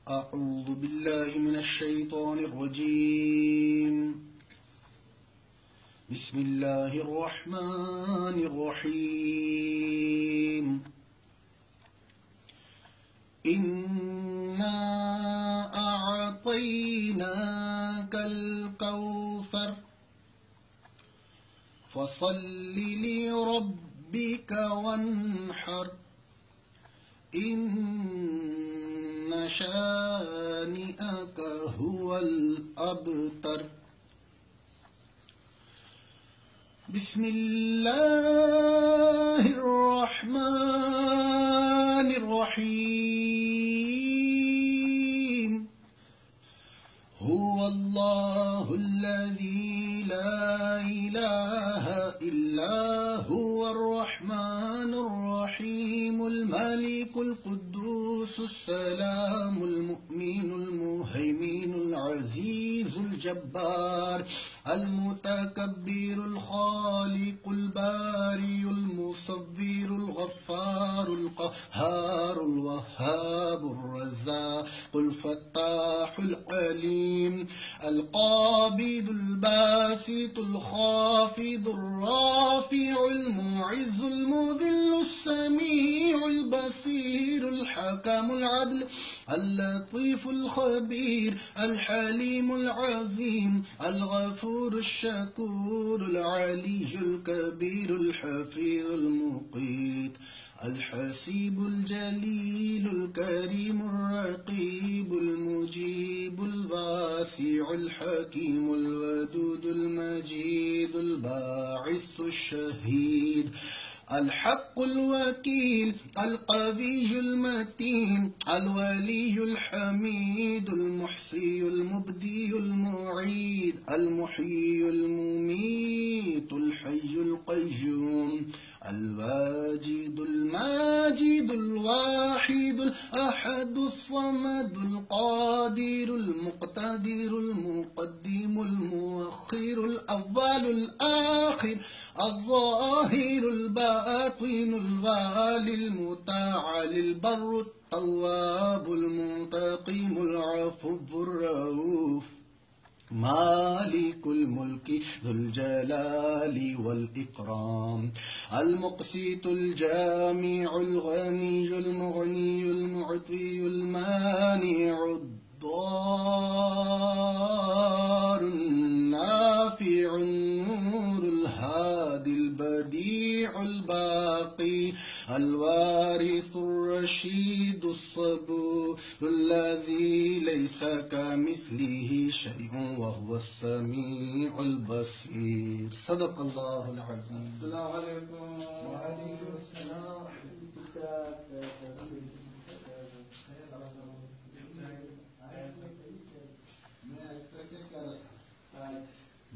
أعوذ بالله من الشيطان الرجيم. بسم الله الرحمن الرحيم. إنا أعطيناك الكوثر فصل لربك وانحر إن شانئك هو الأبتر. بسم الله الرحمن الرحيم. هو الله الذي لا إله إلا هو الرحمن الرحيم الملك القدوس السلام المؤمن المهيمن العزيز الجبار المتكبر الخالق الباري المصور الغفار القهار الوهاب الرزاق الفتاح العليم القابض الباسط الخافض الرافع المعز المذل السميع البصير الحكم العدل اللطيف الخبير الحليم العظيم الغفور الشكور العلي الكبير الحفيظ المقيت الحسيب الجليل الكريم الرقيب المجيب الواسع الحكيم الودود المجيد الباعث الشهيد الحق الوكيل القوي المتين الولي الحميد المحصي المبدي المعيد المحيي المميت الحي القيوم الواجد الماجد الواحد الأحد الصمد القادر المقتدر المقدم المؤخر الأول الآخر الظاهر الباطن الوالي المتعالي البر التواب المنتقم العفو الرؤوف مالك الملك ذو الجلال والإكرام المقسط الجامع الغني المغني المعطي المانع الضار النافع النور الهادي البديع الباقي الوارث الرشيد الصبور الذي ليس كمثله شيء وهو السميع البصير. صدق الله العظيم. السلام عليكم. وعليكم السلام.